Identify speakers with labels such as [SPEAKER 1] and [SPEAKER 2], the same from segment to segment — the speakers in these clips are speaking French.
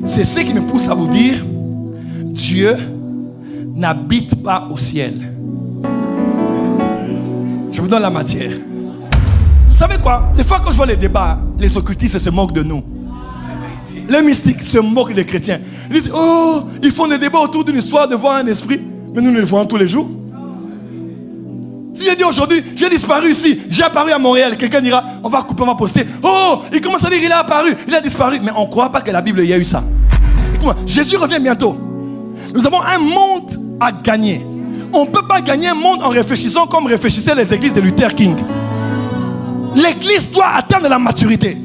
[SPEAKER 1] C'est ce qui me pousse à vous dire, Dieu n'habite pas au ciel. Je vous donne la matière. Vous savez quoi? Des fois quand je vois les débats, les occultistes se moquent de nous. Les mystiques se moquent des chrétiens. Ils disent, oh, ils font des débats autour d'une histoire de voir un esprit. Mais nous le voyons tous les jours. Si je dis aujourd'hui, j'ai disparu ici, j'ai apparu à Montréal, quelqu'un dira, on va couper, on va poster. Oh, il commence à dire, il a apparu, il a disparu. Mais on ne croit pas que la Bible, il y a eu ça. Écoute-moi, Jésus revient bientôt. Nous avons un monde à gagner. On ne peut pas gagner un monde en réfléchissant comme réfléchissaient les églises de Luther King. L'église doit atteindre la maturité.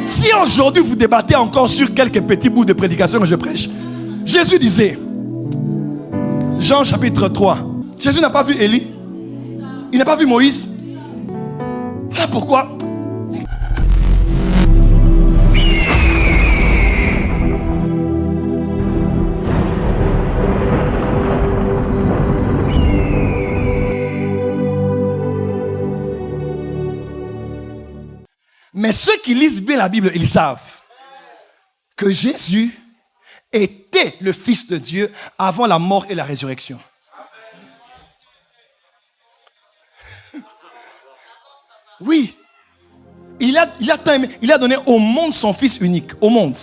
[SPEAKER 1] Si aujourd'hui vous débattez encore sur quelques petits bouts de prédication que je prêche, Jésus disait, Jean chapitre 3, Jésus n'a pas vu Élie, il n'a pas vu Moïse. Voilà pourquoi. Mais ceux qui lisent bien la Bible, ils savent que Jésus était le Fils de Dieu avant la mort et la résurrection. Oui, il a donné au monde son Fils unique, au monde.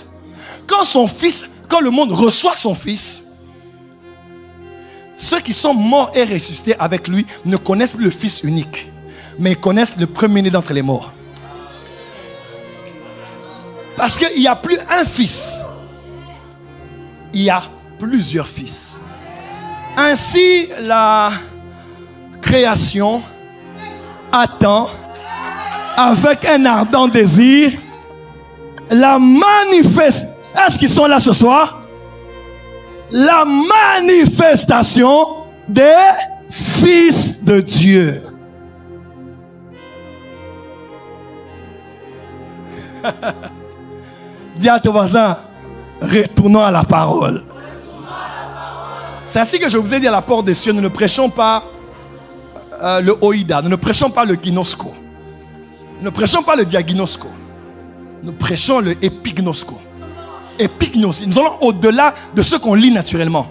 [SPEAKER 1] Quand le monde reçoit son Fils, ceux qui sont morts et ressuscités avec lui ne connaissent plus le Fils unique, mais connaissent le premier-né d'entre les morts. Parce qu'il n'y a plus un fils, il y a plusieurs fils. Ainsi, la création attend avec un ardent désir la manifestation. Est-ce qu'ils sont là ce soir? La manifestation des fils de Dieu. Dis à ton voisin, retournons à la parole. C'est ainsi que je vous ai dit à la porte des cieux, nous ne prêchons pas le oïda, nous ne prêchons pas le ginosko, nous ne prêchons pas le diagnosco, nous prêchons le épignosco. Épignosis, nous allons au-delà de ce qu'on lit naturellement.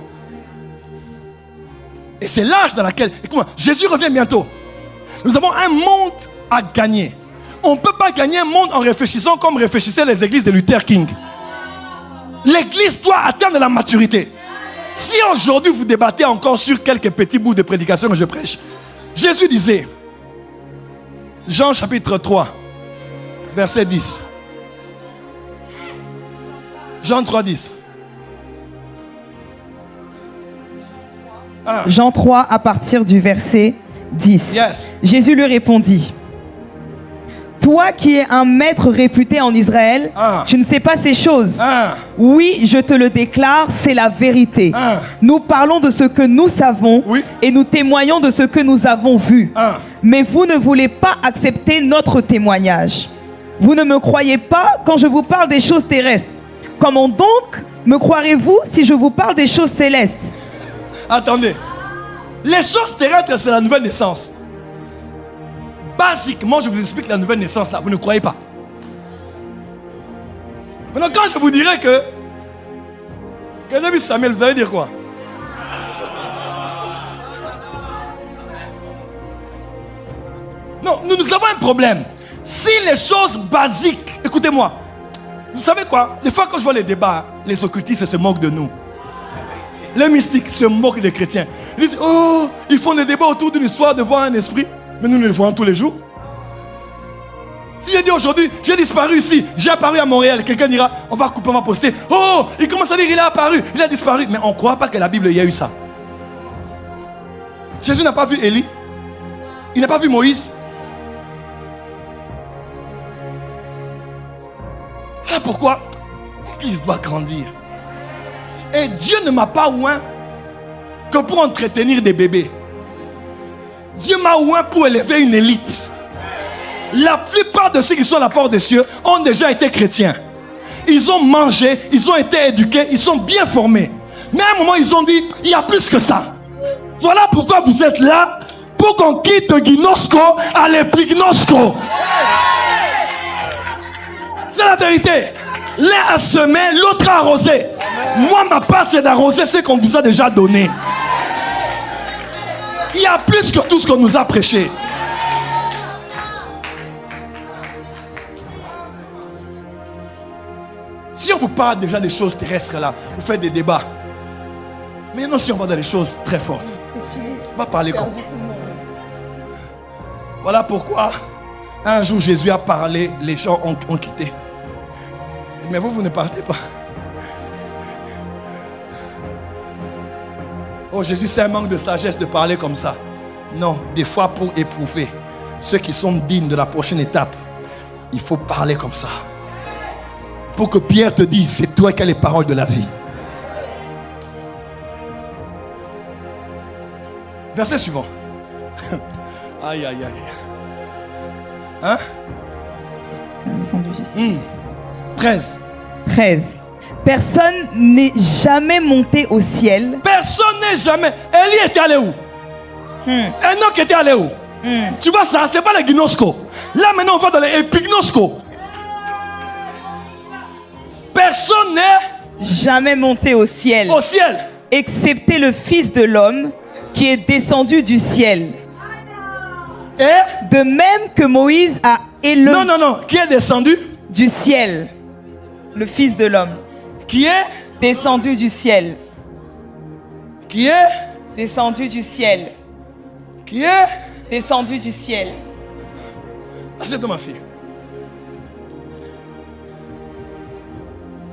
[SPEAKER 1] Et c'est l'âge dans lequel, écoute-moi, Jésus revient bientôt. Nous avons un monde à gagner. On ne peut pas gagner un monde en réfléchissant comme réfléchissaient les églises de Luther King. L'église doit atteindre la maturité. Si aujourd'hui vous débattez encore sur quelques petits bouts de prédication que je prêche, Jésus disait, Jean chapitre 3, verset 10. Jean 3, 10.
[SPEAKER 2] Jean 3 à partir du verset 10.
[SPEAKER 1] Yes.
[SPEAKER 2] Jésus lui répondit, toi qui es un maître réputé en Israël, tu ne sais pas ces choses. Oui, je te le déclare, c'est la vérité. Nous parlons de ce que nous savons et nous témoignons de ce que nous avons vu. Mais vous ne voulez pas accepter notre témoignage. Vous ne me croyez pas quand je vous parle des choses terrestres. Comment donc me croirez-vous si je vous parle des choses célestes?
[SPEAKER 1] Attendez. Les choses terrestres, c'est la nouvelle naissance. Basiquement, je vous explique la nouvelle naissance là. Vous ne croyez pas. Maintenant, quand je vous dirai que j'ai vu Samuel, vous allez dire quoi? Non, nous avons un problème. Si les choses basiques, écoutez-moi, vous savez quoi? Des fois, quand je vois les débats, les occultistes se moquent de nous. Les mystiques se moquent des chrétiens. Ils disent, oh, ils font des débats autour d'une histoire de voir un esprit. Mais nous le voyons tous les jours. Si je dis aujourd'hui, j'ai disparu ici, j'ai apparu à Montréal, quelqu'un dira, on va couper, on va poster. Oh, il commence à dire, il a apparu, il a disparu. Mais on ne croit pas que la Bible, il y a eu ça. Jésus n'a pas vu Élie, il n'a pas vu Moïse. Voilà pourquoi l'Église doit grandir. Et Dieu ne m'a pas oint que pour entretenir des bébés. Dieu m'a oint pour élever une élite. La plupart de ceux qui sont à la porte des cieux ont déjà été chrétiens. Ils ont mangé, ils ont été éduqués, ils sont bien formés. Mais à un moment, ils ont dit, il y a plus que ça. Voilà pourquoi vous êtes là, pour qu'on quitte Ginosko à l'épignosco. C'est la vérité. L'un a semé, l'autre a arrosé. Moi, ma part, c'est d'arroser ce qu'on vous a déjà donné. Il y a plus que tout ce qu'on nous a prêché. Si on vous parle déjà des choses terrestres là, vous faites des débats. Mais non, si on va dans les choses très fortes, on va parler comment? Voilà pourquoi un jour Jésus a parlé, les gens ont quitté. Mais vous ne partez pas. Oh Jésus, c'est un manque de sagesse de parler comme ça. Non, des fois pour éprouver ceux qui sont dignes de la prochaine étape, il faut parler comme ça. Pour que Pierre te dise, c'est toi qui as les paroles de la vie. Verset suivant. Aïe, aïe, aïe. Hein? 13.
[SPEAKER 2] 13. Personne n'est jamais monté au ciel.
[SPEAKER 1] Personne n'est jamais. Élie était allé où? Enoch était allé où? Tu vois ça, c'est pas les ginosko. Là maintenant on va dans les épignosko. Personne n'est
[SPEAKER 2] jamais monté au ciel.
[SPEAKER 1] Au ciel.
[SPEAKER 2] Excepté le Fils de l'homme qui est descendu du ciel.
[SPEAKER 1] Et
[SPEAKER 2] de même que Moïse a élevé.
[SPEAKER 1] Non. Qui est descendu?
[SPEAKER 2] Du ciel. Le Fils de l'homme.
[SPEAKER 1] Qui est
[SPEAKER 2] descendu du ciel.
[SPEAKER 1] Qui est
[SPEAKER 2] descendu du ciel.
[SPEAKER 1] Qui est
[SPEAKER 2] descendu du ciel.
[SPEAKER 1] Assieds-toi ma fille.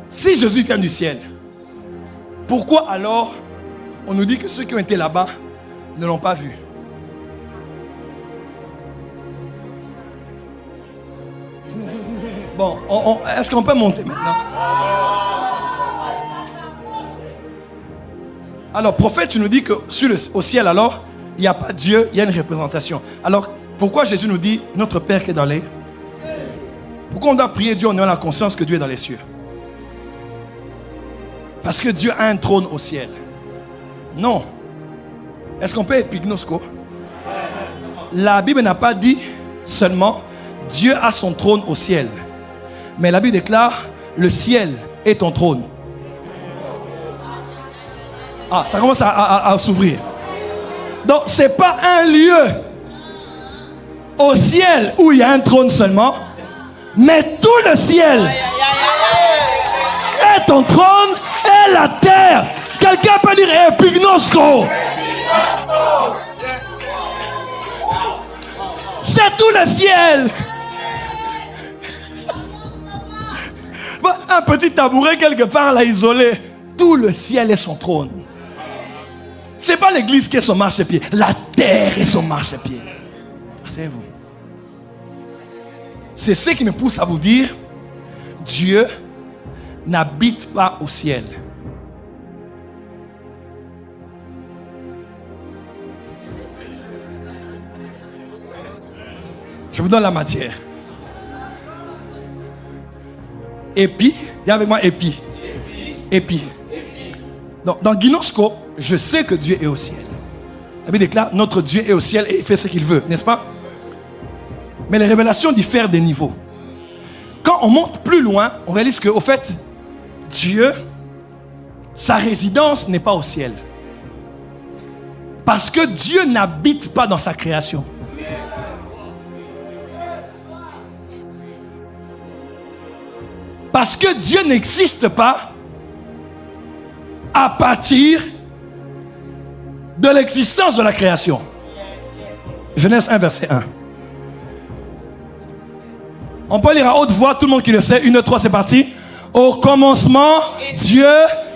[SPEAKER 1] Si Jésus vient du ciel, pourquoi alors on nous dit que ceux qui ont été là-bas ne l'ont pas vu? Bon, est-ce qu'on peut monter maintenant? Alors, prophète, tu nous dis que au ciel, alors, il n'y a pas Dieu, il y a une représentation. Alors, pourquoi Jésus nous dit notre Père qui est dans les... Pourquoi on doit prier Dieu en ayant la conscience que Dieu est dans les cieux? Parce que Dieu a un trône au ciel. Non. Est-ce qu'on peut épignosko? La Bible n'a pas dit seulement Dieu a son trône au ciel. Mais la Bible déclare le ciel est ton trône. Ah, ça commence à s'ouvrir. Donc, ce n'est pas un lieu au ciel où il y a un trône seulement, mais tout le ciel est ton trône et la terre. Quelqu'un peut dire épignosko. C'est tout le ciel. Un petit tabouret quelque part là isolé. Tout le ciel est son trône. C'est pas l'église qui est son marchepied. La terre est son marchepied. Asseyez-vous. C'est ce qui me pousse à vous dire, Dieu n'habite pas au ciel. Je vous donne la matière. Épi, dis avec moi épi. Épi. Dans Ginosko, je sais que Dieu est au ciel. La Bible déclare notre Dieu est au ciel et il fait ce qu'il veut, n'est-ce pas? Mais les révélations diffèrent des niveaux. Quand on monte plus loin, on réalise qu'au fait, Dieu, sa résidence n'est pas au ciel. Parce que Dieu n'habite pas dans sa création. Parce que Dieu n'existe pas à partir de l'existence de la création. Genèse 1, verset 1. On peut lire à haute voix, tout le monde qui le sait. 1, 2, 3, c'est parti. Au commencement, Dieu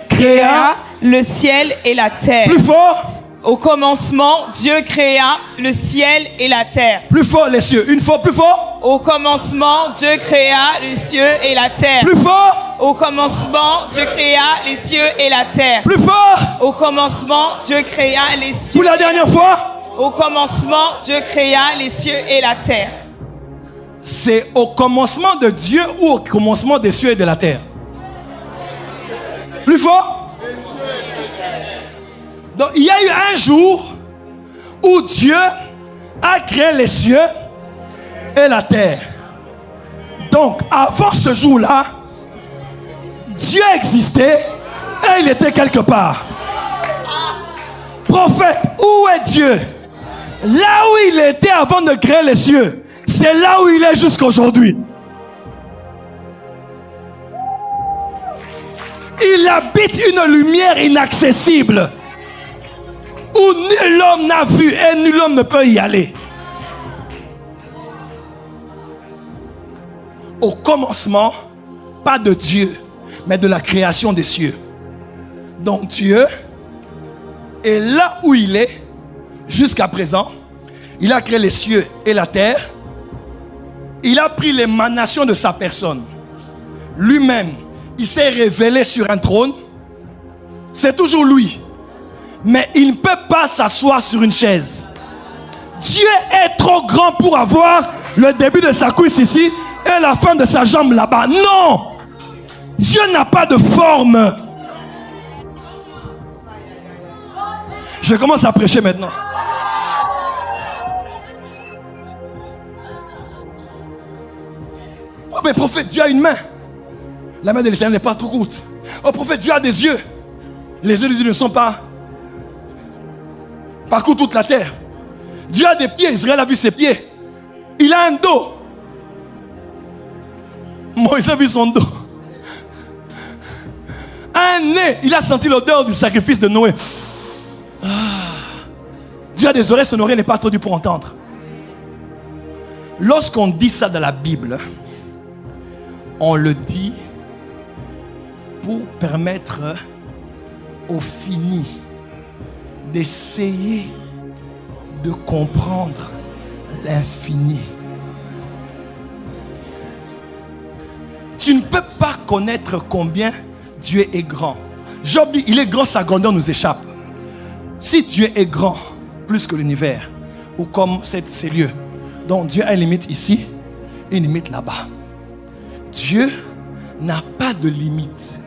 [SPEAKER 1] créa
[SPEAKER 2] le ciel et la terre.
[SPEAKER 1] Plus fort.
[SPEAKER 2] Au commencement, Dieu créa le ciel et la terre.
[SPEAKER 1] Plus fort les cieux. Une fois plus fort.
[SPEAKER 2] Au commencement, Dieu créa les cieux et la terre.
[SPEAKER 1] Plus fort.
[SPEAKER 2] Au commencement, Dieu créa les cieux et la terre.
[SPEAKER 1] Plus fort.
[SPEAKER 2] Au commencement, Dieu créa les cieux.
[SPEAKER 1] Pour la dernière fois.
[SPEAKER 2] Au commencement, Dieu créa les cieux et la terre.
[SPEAKER 1] C'est au commencement de Dieu ou au commencement des cieux et de la terre? Plus fort. Donc, il y a eu un jour où Dieu a créé les cieux et la terre. Donc, avant ce jour-là, Dieu existait et il était quelque part. Prophète, où est Dieu? Là où il était avant de créer les cieux, c'est là où il est jusqu'à aujourd'hui. Il habite une lumière inaccessible où nul homme n'a vu et nul homme ne peut y aller. Au commencement, pas de Dieu, mais de la création des cieux. Donc Dieu est là où il est jusqu'à présent. Il a créé les cieux et la terre. Il a pris l'émanation de sa personne. Lui-même, il s'est révélé sur un trône. C'est toujours lui. Mais il ne peut pas s'asseoir sur une chaise. Dieu est trop grand pour avoir le début de sa cuisse ici et la fin de sa jambe là-bas. Non! Dieu n'a pas de forme. Je commence à prêcher maintenant. Oh mais prophète, Dieu a une main. La main de l'Éternel n'est pas trop courte. Oh prophète, Dieu a des yeux. Les yeux de Dieu ne sont pas parcourent toute la terre. Dieu a des pieds. Israël a vu ses pieds. Il a un dos. Moïse a vu son dos. Un nez. Il a senti l'odeur du sacrifice de Noé. Dieu a des oreilles, son oreille n'est pas trop dure pour entendre. Lorsqu'on dit ça dans la Bible, on le dit pour permettre au fini d'essayer de comprendre l'infini. Tu ne peux pas connaître combien Dieu est grand. Job dit, il est grand, sa grandeur nous échappe. Si Dieu est grand, plus que l'univers, ou comme ces lieux, donc Dieu a une limite ici, une limite là-bas. Dieu n'a pas de limite.